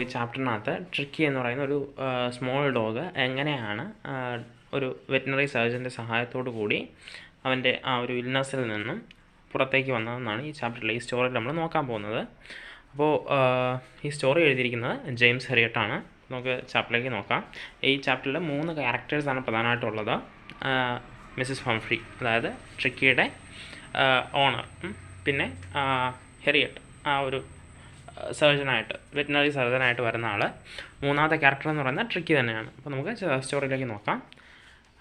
ഈ ചാപ്റ്ററിനകത്ത് ട്രിക്കി എന്ന് പറയുന്ന ഒരു സ്മോൾ ഡോഗ് എങ്ങനെയാണ് ഒരു വെറ്റിനറി സർജൻ്റെ സഹായത്തോടു കൂടി അവൻ്റെ ആ ഒരു ഇൽനെസ്സിൽ നിന്നും പുറത്തേക്ക് വന്നതെന്നാണ് ഈ ചാപ്റ്ററിൽ ഈ സ്റ്റോറിയിൽ നമ്മൾ നോക്കാൻ പോകുന്നത്. അപ്പോൾ ഈ സ്റ്റോറി എഴുതിയിരിക്കുന്നത് ജെയിംസ് ഹെറിയട്ടാണ്. നമുക്ക് ചാപ്റ്ററിലേക്ക് നോക്കാം. ഈ ചാപ്റ്ററിൽ 3 ക്യാരക്ടേഴ്സാണ് പ്രധാനമായിട്ടുള്ളത്. മിസ്സിസ് ഹംഫ്രി, അതായത് ട്രിക്കിയുടെ ഓണർ, പിന്നെ ഹെറിയട്ട് ആ ഒരു സർജനായിട്ട്, വെറ്റിനറി സർജനായിട്ട് വരുന്ന ആൾ. മൂന്നാമത്തെ ക്യാരക്ടർ എന്ന് പറയുന്നത് ട്രിക്കി തന്നെയാണ്. അപ്പോൾ നമുക്ക് സ്റ്റോറിയിലേക്ക് നോക്കാം.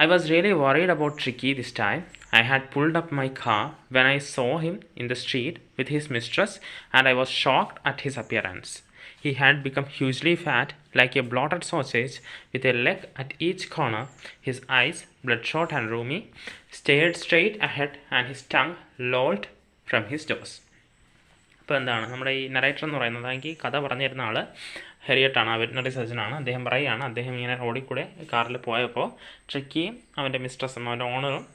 I was really worried about Tricky this time. I had pulled up my car when I saw him in the street with his mistress, and I was shocked at his appearance. He had become hugely fat, like a bloated sausage, with a leg at each corner. His eyes, bloodshot and rheumy, stared straight ahead, and his tongue lolled from his nose. അപ്പോൾ എന്താണ് നമ്മുടെ ഈ narrator എന്ന് പറയുന്നത്, എനിക്ക് കഥ പറഞ്ഞു തരുന്ന ആൾ ഹെറിയട്ടാണ്, ആ വെറ്റിനറി സർജനാണ്. അദ്ദേഹം പറയുകയാണ്, അദ്ദേഹം ഇങ്ങനെ റോഡിൽ കൂടെ കാറിൽ പോയപ്പോൾ ട്രിക്കിയും അവൻ്റെ മിസ്ട്രസും അവൻ്റെ ഓണറും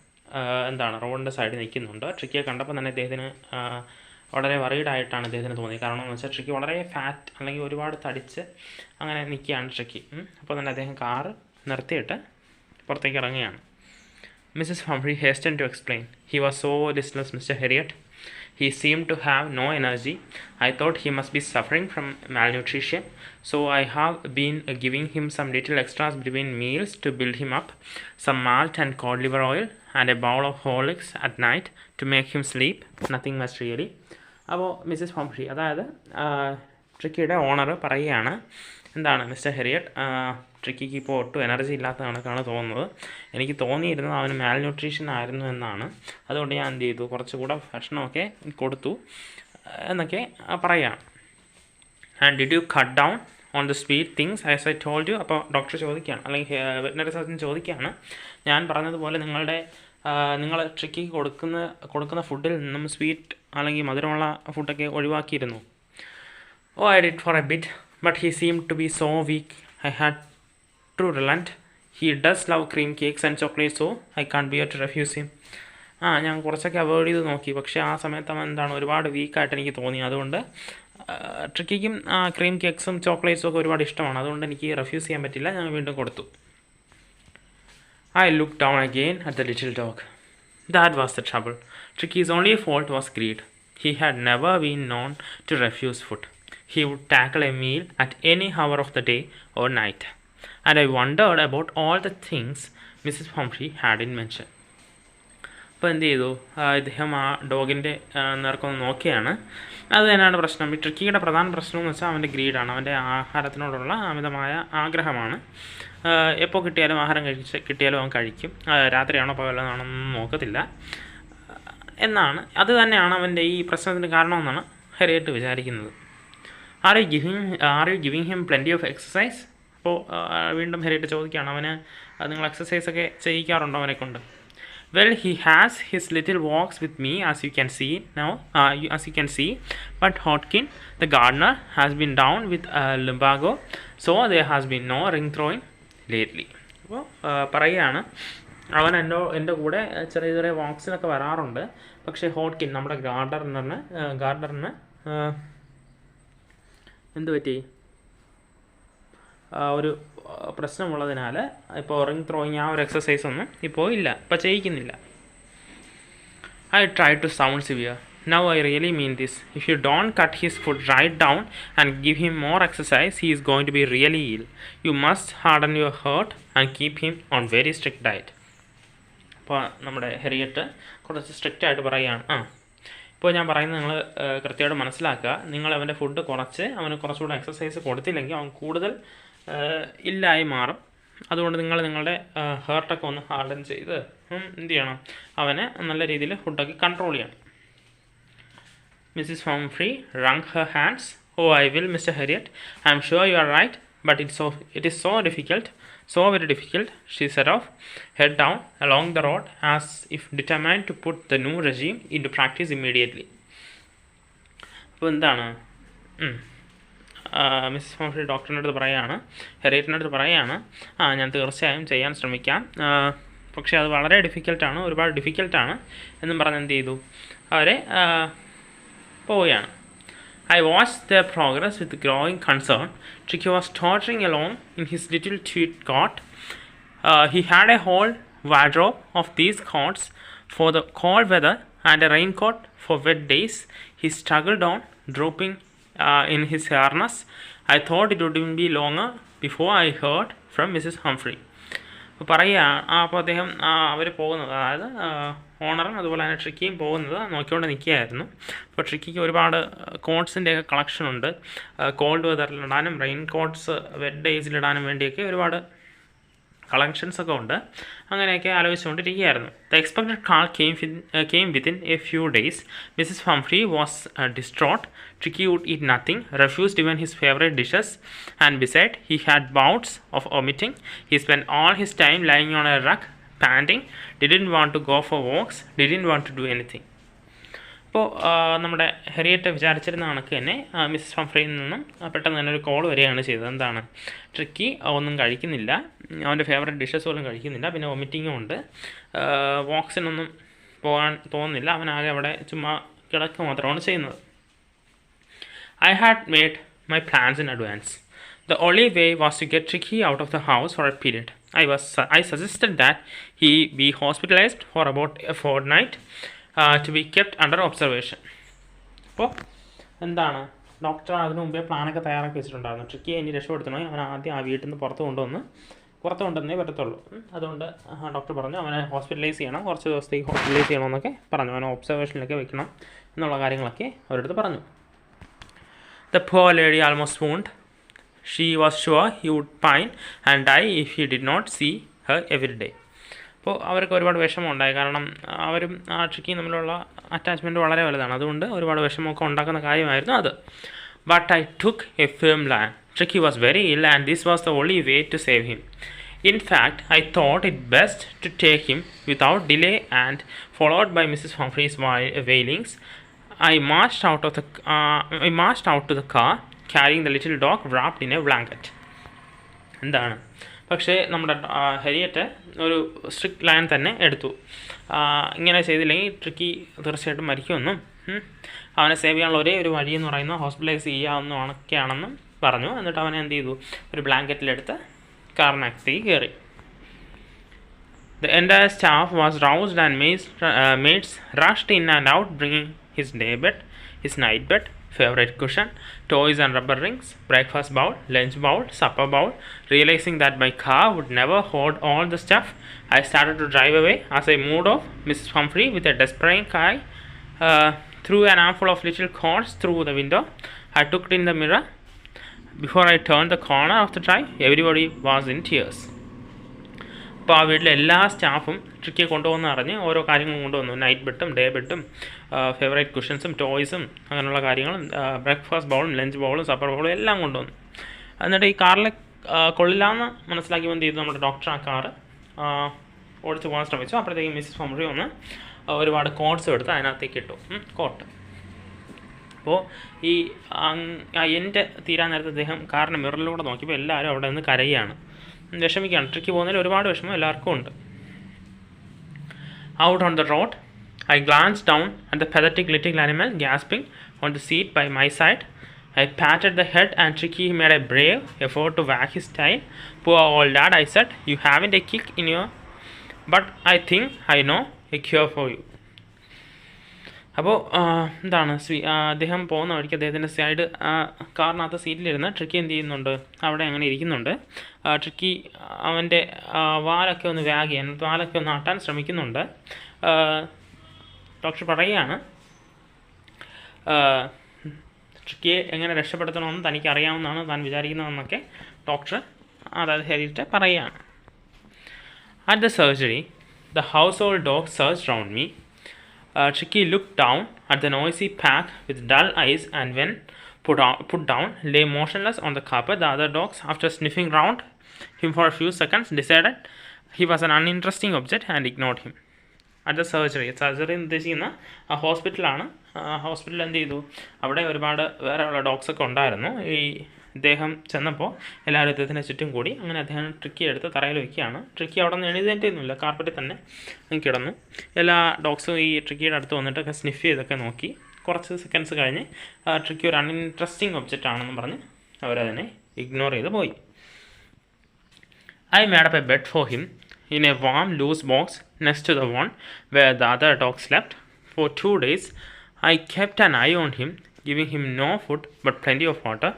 റോഡിൻ്റെ സൈഡിൽ നിൽക്കുന്നുണ്ട്. ട്രിക്കിയെ കണ്ടപ്പോൾ തന്നെ അദ്ദേഹത്തിന് വളരെ വറീഡായിട്ടാണ് അദ്ദേഹത്തിന് തോന്നിയത്. കാരണം എന്ന് വെച്ചാൽ ട്രിക്കി വളരെ ഫാറ്റ്, അല്ലെങ്കിൽ ഒരുപാട് തടിച്ച് അങ്ങനെ നിൽക്കുകയാണ് ട്രിക്കി. അപ്പോൾ തന്നെ അദ്ദേഹം കാറ് നിർത്തിയിട്ട് പുറത്തേക്ക് ഇറങ്ങുകയാണ്. Mrs Humphrey hastened to explain. He was so listless, Mr. Harriet. He seemed to have no energy. I thought he must be suffering from malnutrition, so I have been giving him some little extras between meals to build him up, some malt and cod liver oil, and a bowl of Horlicks at night to make him sleep. Nothing much really. അപ്പോൾ Mrs Humphrey, അതായത് ട്രിക്കിയുടെ owner പറയുകയാണ്, എന്താണ് mister ഹെറിയറ്റ്, ട്രിക്കിക്ക് ഇപ്പോൾ ഒട്ടും energy ഇല്ലാത്ത കണക്കാണ് തോന്നുന്നത്. എനിക്ക് തോന്നിയിരുന്നത് അവന് മാൽന്യൂട്രീഷൻ ആയിരുന്നു എന്നാണ്. അതുകൊണ്ട് ഞാൻ എന്ത് ചെയ്തു, കുറച്ചുകൂടെ ഭക്ഷണമൊക്കെ കൊടുത്തു എന്നൊക്കെ പറയുകയാണ്. And did you cut down on the sweet things as I told you? അപ്പോൾ ഡോക്ടർ ചോദിക്കുകയാണ്, അല്ലെങ്കിൽ വെറ്റിനറി സർജൻ ചോദിക്കുകയാണ്, ഞാൻ പറഞ്ഞതുപോലെ നിങ്ങൾ ട്രിക്കിക്ക് കൊടുക്കുന്ന ഫുഡിൽ നിന്നും സ്വീറ്റ് അല്ലെങ്കിൽ മധുരമുള്ള ഫുഡൊക്കെ ഒഴിവാക്കിയിരുന്നു. Oh, I did for a bit, but he seemed to be so weak I had to relent. He does love cream cakes and chocolate, so I can't bear to refuse him. ഞാൻ കുറച്ചൊക്കെ avoid ചെയ്ത് നോക്കി, പക്ഷേ ആ സമയത്ത് അവൻ ഒരുപാട് വീക്കായിട്ട് എനിക്ക് തോന്നി. അതുകൊണ്ട് ട്രിക്കിക്കും ക്രീം കേക്ക്സും ചോക്ലേറ്റ്സും ഒക്കെ ഒരുപാട് ഇഷ്ടമാണ്. അതുകൊണ്ട് എനിക്ക് റെഫ്യൂസ് ചെയ്യാൻ പറ്റില്ല, ഞാൻ വീണ്ടും കൊടുത്തു. I looked down again at the little dog. That was the trouble. Tricky's only fault was greed. He had never been known to refuse food. He would tackle a meal at any hour of the day or night. And I wondered about all the things Mrs. Humphrey hadn't mentioned. അപ്പോൾ എന്ത് ചെയ്തു, ഇദ്ദേഹം ആ ഡോഗിൻ്റെ നേർക്കൊന്ന് നോക്കിയാണ്. അത് തന്നെയാണ് പ്രശ്നം. ഈ ട്രിക്കിയുടെ പ്രധാന പ്രശ്നം എന്ന് വെച്ചാൽ അവൻ്റെ ഗ്രീഡാണ്, അവൻ്റെ ആഹാരത്തിനോടുള്ള അമിതമായ ആഗ്രഹമാണ്. എപ്പോൾ കിട്ടിയാലും ആഹാരം കിട്ടിയാലും അവൻ കഴിക്കും. രാത്രിയാണോ പകലാണെന്നൊന്നും നോക്കത്തില്ല എന്നാണ്. അത് തന്നെയാണ് അവൻ്റെ ഈ പ്രശ്നത്തിന് കാരണമെന്നാണ് ഹെറിയറ്റ് വിചാരിക്കുന്നത്. Are you giving him plenty of exercise? അപ്പോൾ വീണ്ടും ഹെറിയറ്റ് ചോദിക്കുകയാണ്, അവന് നിങ്ങൾ എക്സസൈസൊക്കെ ചെയ്യിക്കാറുണ്ടോ അവനെ കൊണ്ട്? Well, he has his little walks with me as you can see, but Hodkin, the gardener, has been down with lumbago, so there has been no ring throwing lately. അപ്പോൾ പറയുകയാണ്, അവൻ എൻ്റെ കൂടെ ചെറിയ ചെറിയ വാക്സിനൊക്കെ വരാറുണ്ട്, പക്ഷേ ഹോട്ട്കിൻ, നമ്മുടെ ഗാർഡനറിന് എന്ത് പറ്റി, ഒരു പ്രശ്നമുള്ളതിനാൽ ഇപ്പോൾ റിംഗ് ത്രോയിങ് ആ ഒരു എക്സസൈസ് ഒന്നും ഇപ്പോൾ ചെയ്യിക്കുന്നില്ല. I tried to sound severe. Now I really mean this. If you don't cut his foot right down and give him more exercise, he is going to be really ill. You must harden your heart and keep him on very strict diet. അപ്പോൾ നമ്മുടെ ഹെറിയറ്റ് കുറച്ച് strict ആയിട്ട് പറയുകയാണ്. ഇപ്പോൾ ഞാൻ പറയുന്നത് നിങ്ങൾ കൃത്യമായിട്ട് മനസ്സിലാക്കുക. നിങ്ങൾ അവൻ്റെ ഫുഡ് കുറച്ച് അവന് കുറച്ചുകൂടെ എക്സസൈസ് കൊടുത്തില്ലെങ്കിൽ അവൻ കൂടുതൽ ഇല്ലായി മാറും. അതുകൊണ്ട് നിങ്ങളുടെ ഹേർട്ടൊക്കെ ഒന്ന് ഹാർഡൻ ചെയ്ത് എന്ത് ചെയ്യണം, അവനെ നല്ല രീതിയിൽ ഫുഡൊക്കെ കൺട്രോൾ ചെയ്യണം. Mrs Humphrey wrung her hands. Oh, I will, Mr. Harriet. I am sure you are right, but it is so very difficult, she set off, head down along the road as if determined to put the new regime into practice immediately. അപ്പോൾ എന്താണ്, Mrs Humphrey ഡോക്ടറിൻ്റെ അടുത്ത് പറയുകയാണ്, ഹെറിയറ്റിൻ്റെ അടുത്ത് പറയുകയാണ്, ഞാൻ തീർച്ചയായും ചെയ്യാൻ ശ്രമിക്കാം, പക്ഷേ അത് വളരെ ഒരുപാട് ഡിഫിക്കൽട്ടാണ് എന്നും പറഞ്ഞ് എന്ത് ചെയ്തു, അവരെ പോവുകയാണ്. I watched their progress with growing concern. Tricky was tottering along in his little tweed coat. He had a whole wardrobe of these coats for the cold weather and a raincoat for wet days. He struggled on, drooping in his harness. I thought it wouldn't be longer before I heard from Mrs. Humphrey. അപ്പോൾ പറയുക അപ്പോൾ അദ്ദേഹം അവർ പോകുന്നത്, അതായത് ഓണറും അതുപോലെ തന്നെ ട്രിക്കിയും പോകുന്നത് നോക്കിക്കൊണ്ട് നിൽക്കുകയായിരുന്നു. അപ്പോൾ ട്രിക്കിക്ക് ഒരുപാട് കോട്ട്സിൻ്റെയൊക്കെ കളക്ഷനുണ്ട്. കോൾഡ് വെതറിലിടാനും റെയിൻ കോട്ട്സ് വെറ്റ് ഡേയ്സിലിടാനും വേണ്ടിയൊക്കെ ഒരുപാട് കളക്ഷൻസൊക്കെ ഉണ്ട്. അങ്ങനെയൊക്കെ ആലോചിച്ചുകൊണ്ടിരിക്കുകയായിരുന്നു. The expected call came within a few days. Mrs Humphrey was distraught. Tricky would eat nothing, refused even his favorite dishes, and besides, he had bouts of vomiting. He spent all his time lying on a rug, panting, didn't want to go for walks, didn't want to do anything. അപ്പോൾ നമ്മുടെ ഹെറിയറ്റ് വിചാരിച്ചിരുന്ന കണക്ക് തന്നെ Mrs ഹംഫ്രിയിൽ നിന്നും പെട്ടെന്ന് തന്നെ ഒരു call വരികയാണ് ചെയ്തത്. എന്താണ്, ട്രിക്കി ഒന്നും കഴിക്കുന്നില്ല, അവൻ്റെ ഫേവറേറ്റ് ഡിഷസ് പോലും കഴിക്കുന്നില്ല, പിന്നെ വൊമിറ്റിങ്ങും ഉണ്ട്, വാക്സിനൊന്നും പോകാൻ തോന്നുന്നില്ല, അവനാകെ അവിടെ ചുമ്മാ കിടക്കുക മാത്രമാണ് ചെയ്യുന്നത്. I had made my plans in advance. The only way was to get Tricky out of the house for a period. I suggested that he be hospitalized for about a fortnight to be kept under observation. അപ്പോൾ എന്താണ്, doctor അതിന് മുമ്പേ പ്ലാനൊക്കെ തയ്യാറാക്കി വെച്ചിട്ടുണ്ടായിരുന്നു. ട്രിക്കിയെ ഇനി രക്ഷപ്പെടുത്തണമെങ്കിൽ അവൻ ആദ്യം ആ വീട്ടിൽ നിന്ന് പുറത്ത് കൊണ്ടുവന്നേ പറ്റത്തുള്ളൂ. അതുകൊണ്ട് ഡോക്ടർ പറഞ്ഞു അവനെ ഹോസ്പിറ്റലൈസ് ചെയ്യണം, കുറച്ച് ദിവസത്തേക്ക് ഹോസ്പിറ്റലൈസ് ചെയ്യണമെന്നൊക്കെ പറഞ്ഞു, അവനെ ഒബ്സർവേഷനിലൊക്കെ വെക്കണം എന്നുള്ള കാര്യങ്ങളൊക്കെ അവരുടെ അടുത്ത് പറഞ്ഞു. The poor lady almost swooned. She was sure he would pine and die if he did not see her every day. അപ്പോൾ അവർക്ക് ഒരുപാട് വിഷമം ഉണ്ടായി. കാരണം അവരും ആ ട്രിക്കിയും തമ്മിലുള്ള അറ്റാച്ച്മെൻറ്റ് വളരെ വലുതാണ്. അതുകൊണ്ട് ഒരുപാട് വിഷമമൊക്കെ ഉണ്ടാക്കുന്ന കാര്യമായിരുന്നു അത്. But I took a firm line. Tricky was very ill and this was the only way to save him. In fact, I thought it best to take him without delay, and followed by Mrs. Humphrey's wailings, I marched out to the car, carrying the little dog wrapped in a blanket. എന്താണ്, പക്ഷേ നമ്മുടെ ഹെരിയറ്റ് ഒരു strict line തന്നെ എടുത്തു. ഇങ്ങനെ ചെയ്തില്ലെങ്കിൽ tricky തീർച്ചയായിട്ടും മരിക്കുമെന്നും അവനെ സേവ് ചെയ്യാനുള്ള ഒരേ ഒരു വഴിയെന്ന് പറയുന്നത് ഹോസ്പിറ്റലൈസ് ചെയ്യാവുന്നതൊക്കെയാണെന്നും പറഞ്ഞു. എന്നിട്ട് അവനെ എന്ത് ചെയ്തു, ഒരു ബ്ലാങ്കറ്റിലെടുത്ത് കാറിനകത്തേക്ക് കയറി. The entire staff was roused and maids rushed in and out, bringing his day bed, his night bed, favorite cushion, toys and rubber rings, breakfast bowl, lunch bowl, supper bowl. Realizing that my car would never hold all the stuff, I started to drive away as I moved off. Mrs. Humphrey, with a desperate cry, threw an armful of little cords through the window. I took it in the mirror. Before I turned the corner of the drive, everybody was in tears. അപ്പോൾ ആ വീട്ടിലെ എല്ലാ സ്റ്റാഫും ട്രിക്കിയെ കൊണ്ടുപോകുന്ന അറിഞ്ഞ് ഓരോ കാര്യങ്ങളും കൊണ്ടുവന്നു. നൈറ്റ് ബെഡും ഡേ ബെഡും ഫേവറേറ്റ് കുഷൻസും ടോയ്സും അങ്ങനെയുള്ള കാര്യങ്ങളും ബ്രേക്ക്ഫാസ്റ്റ് ബൗളും ലഞ്ച് ബൗളും സപ്പർ ബൗളും എല്ലാം കൊണ്ടുവന്നു. എന്നിട്ട് ഈ കാറിൽ കൊള്ളില്ലാന്ന് മനസ്സിലാക്കി എന്ത് ചെയ്തു, നമ്മുടെ ഡോക്ടർ ആ കാറ് ഓടിച്ച് പോകാൻ ശ്രമിച്ചു. അപ്പോഴത്തേക്കും മിസ്സസ് ഹംഫ്രി ഒന്ന് ഒരുപാട് കോട്ട്സ് എടുത്ത് അതിനകത്തേക്ക് ഇട്ടു, കോട്ട്. അപ്പോൾ ഈ എൻ്റെ തീരാൻ നേരത്തെ അദ്ദേഹം കാറിൻ്റെ മിററിലൂടെ നോക്കിയപ്പോൾ എല്ലാവരും അവിടെ നിന്ന് കരയുകയാണ്, വിഷമിക്കുകയാണ്. ട്രിക്കി പോകുന്നതിൽ ഒരുപാട് വിഷമം എല്ലാവർക്കും ഉണ്ട്. Out on the road, I glanced down at the pathetic little animal gasping on the seat by my side. I patted the head and Tricky made a brave effort to wag his tail. Poor old dad, I said, you haven't a kick in your... but I think I know a cure for you. അപ്പോൾ എന്താണ് അദ്ദേഹം പോകുന്ന വഴിക്ക് അദ്ദേഹത്തിൻ്റെ side കാറിനകത്ത് സീറ്റിലിരുന്ന് tricky എന്ത് ചെയ്യുന്നുണ്ട്, അവിടെ അങ്ങനെ ഇരിക്കുന്നുണ്ട്. ട്രിക്കി അവൻ്റെ വാലൊക്കെ ഒന്ന് വാഗ് ചെയ്യാൻ, വാലൊക്കെ ഒന്ന് ആട്ടാൻ ശ്രമിക്കുന്നുണ്ട്. ഡോക്ടർ പറയുകയാണ് ട്രിക്കിയെ എങ്ങനെ രക്ഷപ്പെടുത്തണമെന്ന് തനിക്ക് അറിയാവുന്നതാണ് താൻ വിചാരിക്കുന്നതെന്നൊക്കെ ഡോക്ടർ, അതായത് ഹെരിയറ്റ് പറയുകയാണ്. At the surgery, the household dog surged round me. Tricky looked down at the noisy pack with dull eyes and when put down, lay motionless on the carpet. The other dogs, after sniffing round him for a few seconds, decided he was an uninteresting object and ignored him. At the surgery എന്ന് ഉദ്ദേശിക്കുന്ന ആ ഹോസ്പിറ്റലാണ്. ഹോസ്പിറ്റലിൽ എന്ത് ചെയ്തു, അവിടെ ഒരുപാട് വേറെയുള്ള ഡോഗ്സൊക്കെ ഉണ്ടായിരുന്നു. ഈ ഇദ്ദേഹം ചെന്നപ്പോൾ എല്ലാവരും അദ്ദേഹത്തിൻ്റെ ചുറ്റും കൂടി. അങ്ങനെ അദ്ദേഹം ട്രിക്കി എടുത്ത് തറയിൽ വയ്ക്കുകയാണ്. ട്രിക്കി അവിടെ നിന്ന് എഴുതേറ്റൊന്നുമില്ല, കാർപ്പറ്റിൽ തന്നെ കിടന്നു. എല്ലാ ഡോഗ്സും ഈ ട്രിക്കിയുടെ അടുത്ത് വന്നിട്ടൊക്കെ സ്നിഫ് ചെയ്തൊക്കെ നോക്കി. കുറച്ച് സെക്കൻഡ്സ് കഴിഞ്ഞ് ട്രിക്കി ഒരു അൺഇൻട്രസ്റ്റിംഗ് ഒബ്ജക്റ്റ് ആണെന്ന് പറഞ്ഞ് അവരതിനെ ഇഗ്നോർ ചെയ്ത് പോയി. I made up a bed for him in a warm, loose box next to the one where the other dog slept. For 2 days, I kept an eye on him, giving him no food but plenty of water.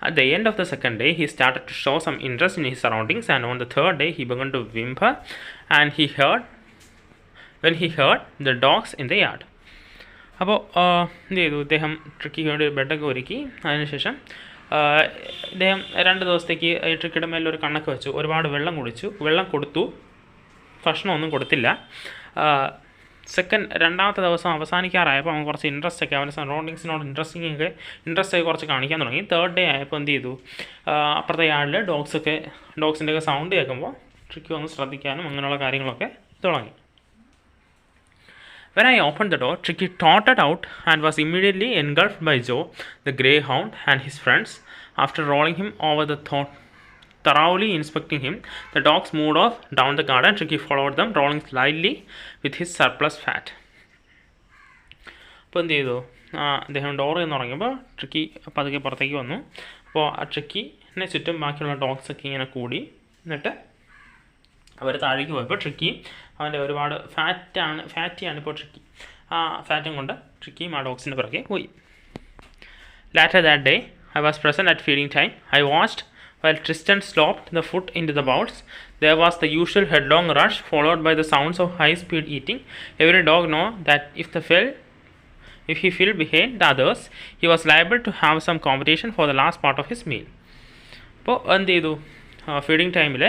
At the end of the second day, he started to show some interest in his surroundings, and on the third day, he began to whimper, and when he heard the dogs in the yard. അപ്പോൾ എന്ത് ചെയ്തു, ഇദ്ദേഹം ട്രിക്കിക്ക് വേണ്ടി ഒരു ബെഡൊക്കെ ഒരുക്കി. അതിനുശേഷം ഇദ്ദേഹം 2 ദിവസത്തേക്ക് ട്രിക്കിയുടെ മേലൊരു കണ്ണൊക്കെ വെച്ചു, ഒരുപാട് വെള്ളം കൊടുത്തു, ഭക്ഷണമൊന്നും കൊടുത്തില്ല. രണ്ടാമത്തെ ദിവസം അവസാനിക്കാറായപ്പോൾ അവൻ കുറച്ച് ഇൻട്രസ്റ്റൊക്കെ, അവൻ്റെ സറൗണ്ടിങ്സിനോട് ഇൻട്രസ്റ്റൊക്കെ കുറച്ച് കാണിക്കാൻ തുടങ്ങി. തേർഡ് ഡേ ആയപ്പോൾ എന്ത് ചെയ്തു, അപ്പുറത്തെ യാർഡിൽ ഡോഗ്സിൻ്റെയൊക്കെ സൗണ്ട് കേൾക്കുമ്പോൾ ട്രിക്കി ഒന്ന് ശ്രദ്ധിക്കാനും അങ്ങനെയുള്ള കാര്യങ്ങളൊക്കെ തുടങ്ങി. When I opened the door, Tricky trotted out and was immediately engulfed by Joe, the greyhound, and his friends. After rolling him over the thoroughly inspecting him, the dogs moved off down the garden. Tricky followed them, rolling slightly with his surplus fat. അപ്പോൾ എന്ത് ചെയ്തു, അദ്ദേഹം door എന്ന് തുടങ്ങിയപ്പോൾ tricky പതുക്കെ പുറത്തേക്ക് വന്നു. അപ്പോൾ ആ ട്രിക്കിനെ ചുറ്റും ബാക്കിയുള്ള ഡോഗ്സൊക്കെ ഇങ്ങനെ കൂടി, എന്നിട്ട് അവർ താഴേക്ക് പോയപ്പോൾ ട്രിക്കി അവൻ്റെ ഒരുപാട് ഫാറ്റിയാണ് ഇപ്പോൾ ട്രിക്കി. ആ ഫാറ്റും കൊണ്ട് ട്രിക്കിയും ആ ഡോഗ്സിൻ്റെ പിറകെ പോയി. Later that day, I was present at feeding time. I watched while Tristan slopped the food into the bowls. There was the usual headlong rush, followed by the sounds of high-speed eating. Every dog knew that if he fell behind the others, he was liable to have some competition for the last part of his meal. അപ്പോൾ എന്ത് ചെയ്തു, feeding ടൈമിൽ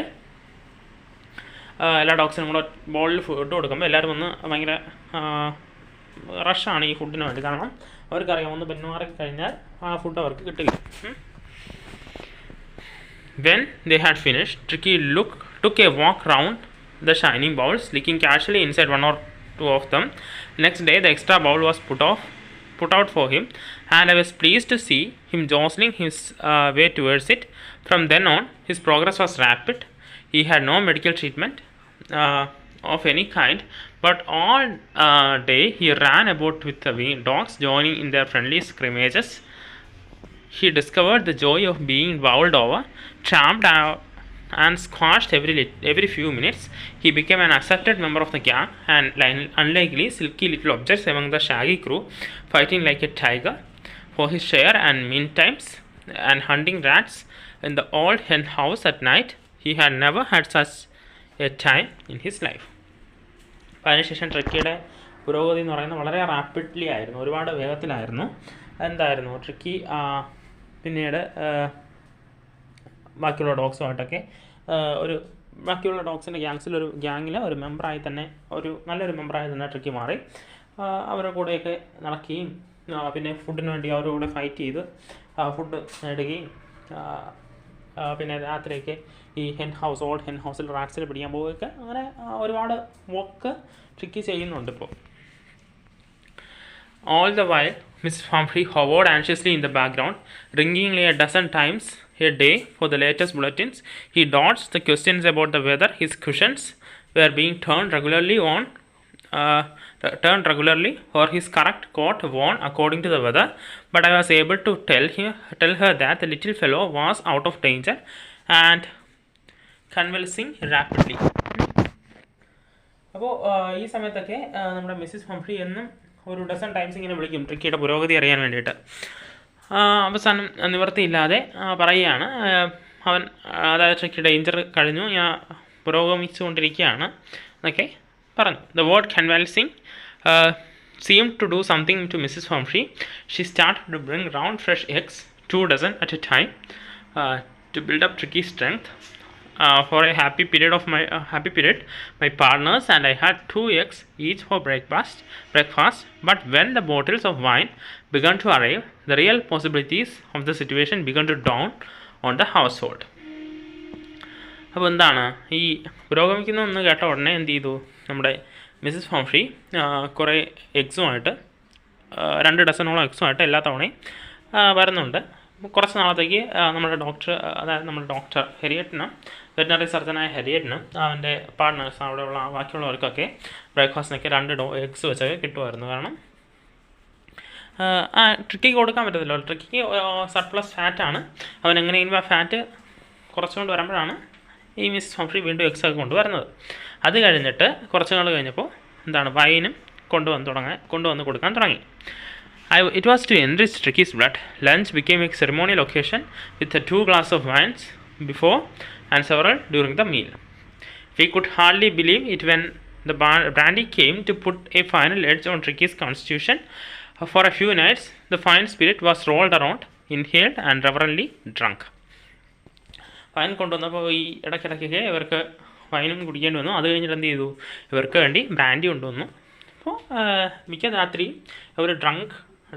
എല്ലാ ഡോഗ്സിനും കൂടെ ബോളിൽ food കൊടുക്കുമ്പോൾ എല്ലാവരും വന്ന് ഭയങ്കര റഷാണ് ഈ ഫുഡിന് വേണ്ടി. കാരണം അവർക്കറിയാം, ഒന്ന് പിന്മാറി കഴിഞ്ഞാൽ ആ ഫുഡ് അവർക്ക് കിട്ടില്ല. When they had finished, Tricky took a walk round the shining bowls, licking casually inside 1 or 2 of them. Next day, the extra bowl was put out for him, and I was pleased to see him jostling his way towards it. From then on, his progress was rapid. He had no medical treatment of any kind, but all day he ran about with the dogs, joining in their friendly scrimmages. He discovered the joy of being bowled over, tramped out, and squashed every few minutes. He became an accepted member of the gang, and unlikely silky little objects among the shaggy crew, fighting like a tiger for his share and mealtimes, and hunting rats in the old hen house at night. He had never had such a time in his life. അപ്പോൾ അതിനുശേഷം ട്രിക്കിയുടെ പുരോഗതി എന്ന് പറയുന്നത് വളരെ rapidly ആയിരുന്നു, ഒരുപാട് വേഗത്തിലായിരുന്നു. എന്തായിരുന്നു, tricky പിന്നീട് ബാക്കിയുള്ള ഡോഗ്സുമായിട്ടൊക്കെ ബാക്കിയുള്ള ഡോഗ്സിൻ്റെ ഗ്യാങ്ങിൽ ഒരു മെമ്പറായി തന്നെ, നല്ലൊരു മെമ്പറായി തന്നെ ട്രിക്കി മാറി. അവരുടെ കൂടെയൊക്കെ നടക്കുകയും പിന്നെ ഫുഡിന് വേണ്ടി അവരുടെ കൂടെ ഫൈറ്റ് ചെയ്ത് ഫുഡ് നേടുകയും, പിന്നെ രാത്രിയൊക്കെ ഈ ഓൾഡ് ഹെൻ ഹൗസിൽ റാറ്റ്സിൽ പിടിക്കാൻ പോവുകയൊക്കെ, അങ്ങനെ ഒരുപാട് വർക്ക് ട്രിക്കി ചെയ്യുന്നുണ്ട് ഇപ്പോൾ. All the while, Mrs. Humphrey hovered anxiously in the background, ringing a dozen times a day for the latest bulletins. He dodged the questions about the weather. His cushions were being turned regularly, or his correct coat worn according to the weather. But I was able to tell her that the little fellow was out of danger and convalescing rapidly. അപ്പോൾ ഈ സമയത്തൊക്കെ നമ്മുടെ Mrs Humphrey എന്നും ഒരു dozen times ഇങ്ങനെ വിളിക്കും ട്രിക്കിയുടെ പുരോഗതി അറിയാൻ വേണ്ടിയിട്ട്. അവസാനം നിവൃത്തിയില്ലാതെ പറയുകയാണ്, അതായത് ട്രിക്കി ഡേഞ്ചർ കഴിഞ്ഞു, ഞാൻ പുരോഗമിച്ചുകൊണ്ടിരിക്കുകയാണ് എന്നൊക്കെ പറഞ്ഞു. The word convalescing seemed to do something to Mrs. Humphrey. She started to bring round fresh eggs, 2 dozen at a time, to build up Tricky's strength. For a happy period, my partners and I had 2 eggs each for breakfast. But when the bottles of wine began to arrive, the real possibilities of the situation began to dawn on the household. അപ്പോൾ എന്താണ്, ഈ പുരോഗമിക്കുന്നതെന്ന് കേട്ട ഉടനെ എന്ത് ചെയ്തു, നമ്മുടെ Mrs Humphrey കുറേ എഗ്സുമായിട്ട് 2 ഡസനോളം എഗ്സുമായിട്ട് എല്ലാ തവണയും വരുന്നുണ്ട്. കുറച്ച് നാളത്തേക്ക് നമ്മുടെ ഡോക്ടർ ഹെരിയറ്റിന്, വെറ്റിനറി സർജനായ ഹെരിയറ്റിന് അവൻ്റെ പാർട്ട്നേഴ്സ് അവിടെയുള്ള ബാക്കിയുള്ളവർക്കൊക്കെ ബ്രേക്ക്ഫാസ്റ്റിനൊക്കെ 2 എഗ്സ് വെച്ചൊക്കെ കിട്ടുമായിരുന്നു. കാരണം ട്രിക്കിക്ക് കൊടുക്കാൻ പറ്റത്തില്ല. ട്രിക്കിക്ക് സർപ്ലസ് ഫാറ്റാണ്. അവൻ എങ്ങനെയെങ്കിലും ആ ഫാറ്റ് കുറച്ചുകൊണ്ട് വരുമ്പോഴാണ് ഈ മിസ്സസ് ഹംഫ്രി വീണ്ടും എഗ്സൊക്കെ കൊണ്ടുവരുന്നത്. അത് കഴിഞ്ഞിട്ട് കുറച്ച് നാൾ കഴിഞ്ഞപ്പോൾ എന്താണ് വൈനും കൊണ്ടുവന്ന് കൊടുക്കാൻ തുടങ്ങി. It was to enrich Tricky's blood. Lunch became a ceremonial occasion with 2 glasses of wine before and several during the meal. We could hardly believe it when the brandy came to put a final edge on Tricky's constitution. For a few nights, the fine spirit was rolled around, inhaled and reverently drunk. Wine കൊണ്ടുവന്നപ്പോൾ ഈ ഇടയ്ക്കിടയ്ക്കൊക്കെ ഇവർക്ക് വൈനും കുടിക്കേണ്ടി വന്നു. അത് കഴിഞ്ഞിട്ട് എന്ത് ചെയ്തു, ഇവർക്ക് വേണ്ടി ബ്രാൻഡി കൊണ്ടുവന്നു. അപ്പോൾ മിക്ക രാത്രിയും അവർ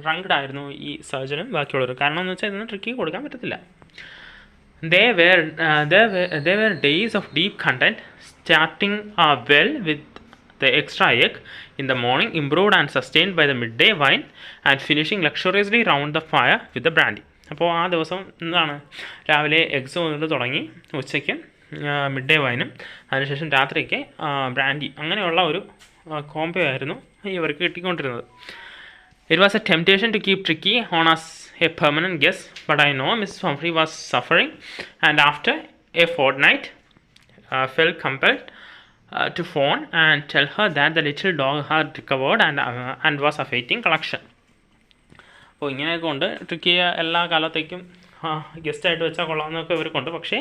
ഡ്രങ്ക്ഡ് ആയിരുന്നു ഈ സർജനും ബാക്കിയുള്ളവർ. കാരണം എന്ന് വെച്ചാൽ ഇതൊന്നും ട്രിക്കി കൊടുക്കാൻ പറ്റത്തില്ല. They were days of deep content, starting well with the extra egg in the morning, improved and sustained by the midday wine, and finishing luxuriously round the fire with the brandy. അപ്പോൾ ആ ദിവസം എന്താണ്, രാവിലെ eggs വന്നിട്ട് തുടങ്ങി, ഉച്ചയ്ക്ക് mid day വൈനും അതിനുശേഷം രാത്രിക്ക് ബ്രാൻഡി, അങ്ങനെയുള്ള ഒരു കോംബോ ആയിരുന്നു ഇവർക്ക് കിട്ടിക്കൊണ്ടിരുന്നത്. It was a temptation to keep Tricky on as a permanent guest, but I know Mrs. Humphrey was suffering, and after a fortnight felt compelled to phone and tell her that the little dog had recovered and was awaiting collection. അപ്പോൾ ഇങ്ങനെയൊക്കെ കൊണ്ട് ട്രിക്കിയെ എല്ലാ കാലത്തേക്കും ഗസ്റ്റായിട്ട് വെച്ചാൽ കൊള്ളാമെന്നൊക്കെ ഇവർക്കുണ്ട്. പക്ഷേ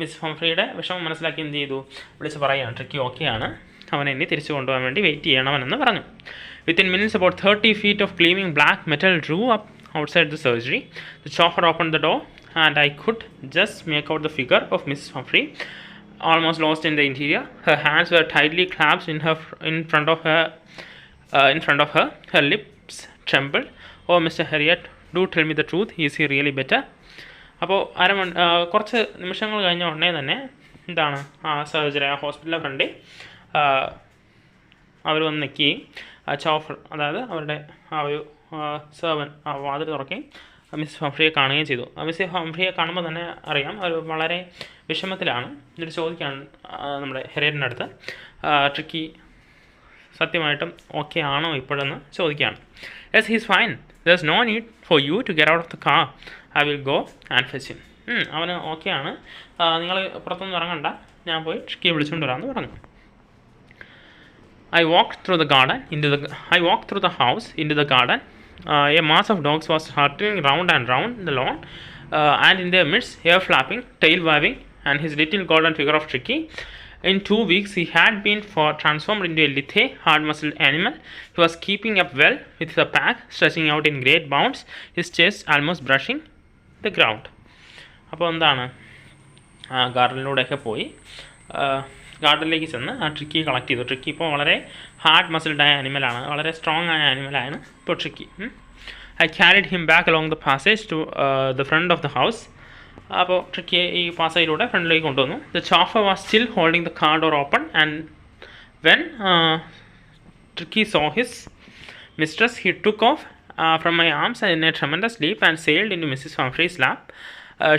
miss ഹംഫ്രിയുടെ വിഷമം മനസ്സിലാക്കി എന്ത് ചെയ്തു, വിളിച്ച് പറയുകയാണ് ട്രിക്കി ഓക്കെയാണ്, അവനെ ഇനി തിരിച്ചു കൊണ്ടുപോകാൻ വേണ്ടി വെയിറ്റ് ചെയ്യണമെന്ന് പറഞ്ഞു. Within minutes, about 30 feet of gleaming black metal drew up outside the surgery. The chauffeur opened the door, and I could just make out the figure of Mrs. Humphrey, almost lost in the interior. Her hands were tightly clasped in front of her. Her lips trembled. Oh, Mr. Harriet, do tell me the truth. Is he really better? അപ്പോൾ കുറച്ച് നിമിഷങ്ങൾ കഴിഞ്ഞ ഉടനെ തന്നെ എന്താണ് surgery ഹോസ്പിറ്റലിലെ ഫ്രണ്ടിൽ അവർ വന്ന് നിൽക്കുകയും ചൗഫർ, അതായത് അവരുടെ ആ ഒരു സെർവൻ വാതിൽ തുറക്കുകയും മിസ് ഹംഫ്രിയെ കാണുകയും ചെയ്തു. മിസ് ഹംഫ്രിയെ കാണുമ്പോൾ തന്നെ അറിയാം അവർ വളരെ വിഷമത്തിലാണ്. എന്നിട്ട് ചോദിക്കുകയാണ് നമ്മുടെ ഹെറിയറ്റിൻ്റെ അടുത്ത്, ട്രിക്കി സത്യമായിട്ടും ഓക്കെ ആണോ ഇപ്പോഴെന്ന് ചോദിക്കുകയാണ്. Yes, he's fine. There is no need for you to get out of the car. I will go and fetch him. അവന് ഓക്കെയാണ്, നിങ്ങൾ പുറത്തൊന്നും ഇറങ്ങണ്ട, ഞാൻ പോയി ട്രിക്കിയെ വിളിച്ചുകൊണ്ട് വരാമെന്ന് പറഞ്ഞു. I walked through the house into the garden. A mass of dogs was hurtling round and round the lawn, and in their midst, hair flapping, tail waving, and his little golden figure of Tricky. In 2 weeks, he had been transformed into a lithe, hard-muscled animal. He was keeping up well with the pack, stretching out in great bounds, his chest almost brushing the ground. അപ്പോൾ എന്താണ്, ഗാർഡനിലൂടെയൊക്കെ പോയി ഗാർഡനിലേക്ക് ചെന്ന് ആ tricky collect ചെയ്തു. Tricky ഇപ്പോൾ വളരെ hard മസിൽഡായ ആനിമലാണ്, വളരെ strong ആയ ആനിമലാണ് ഇപ്പോൾ Tricky. I carried him back along the passage to the front of the house. അപ്പോൾ ട്രിക്കിയെ ഈ പാസേജിലൂടെ ഫ്രണ്ടിലേക്ക് കൊണ്ടുവന്നു. The chauffeur was still holding the car door open, and when Tricky saw his mistress he took off from my arms in a tremendous leap and sailed into Mrs. Humphrey's lap.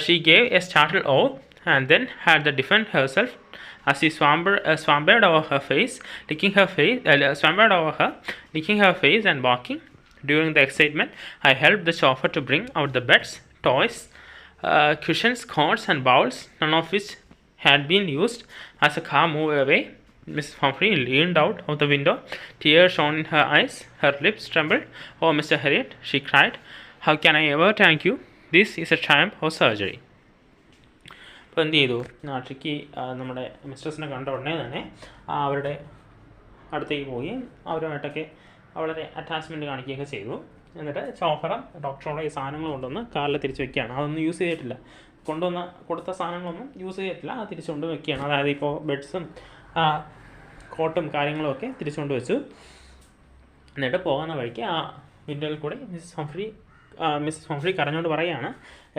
She gave a startled oath and then had to defend herself as he swampered over her face, licking her face and barking. During the excitement, I helped the chauffeur to bring out the beds, toys, cushions, cots and bowls, none of which had been used. As the car moved away, Mrs. Humphrey leaned out of the window. Tears shone in her eyes. Her lips trembled. Oh, Mr. Harriet, she cried, how can I ever thank you? This is a triumph of surgery. അപ്പോൾ എന്ത് ചെയ്തു, tricky നമ്മുടെ മിസ്ട്രസിനെ കണ്ട ഉടനെ തന്നെ അവരുടെ അടുത്തേക്ക് പോയി അവരുമായിട്ടൊക്കെ വളരെ അറ്റാച്ച്മെൻറ്റ് കാണിക്കുകയൊക്കെ ചെയ്തു. എന്നിട്ട് ചോഫറ ഡോക്ടറോടെ ഈ സാധനങ്ങൾ കൊണ്ടുവന്ന് കാറിൽ തിരിച്ച് വയ്ക്കുകയാണ്. അതൊന്നും യൂസ് ചെയ്തിട്ടില്ല, കൊടുത്ത സാധനങ്ങളൊന്നും യൂസ് ചെയ്തിട്ടില്ല, അത് തിരിച്ചുകൊണ്ട് വയ്ക്കുകയാണ്. അതായത് ഇപ്പോൾ ബെഡ്സും കോട്ടും കാര്യങ്ങളുമൊക്കെ തിരിച്ചുകൊണ്ട് വെച്ചു. എന്നിട്ട് പോകുന്ന വഴിക്ക് ആ വിൻഡോയിൽ കൂടി മിസ്സസ് ഹംഫ്രി കരഞ്ഞുകൊണ്ട് പറയുകയാണ്,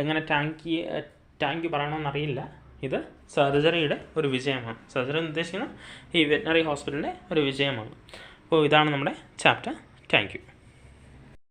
എങ്ങനെ താങ്ക് യു പറയണമെന്നറിയില്ല, ഇത് സർജറിയുടെ ഒരു വിജയമാണ്. സർജറി എന്ന് ഉദ്ദേശിക്കുന്നത് ഈ വെറ്റിനറി ഹോസ്പിറ്റലിൻ്റെ ഒരു വിജയമാണ്. അപ്പോൾ ഇതാണ് നമ്മുടെ ചാപ്റ്റർ. Thank you.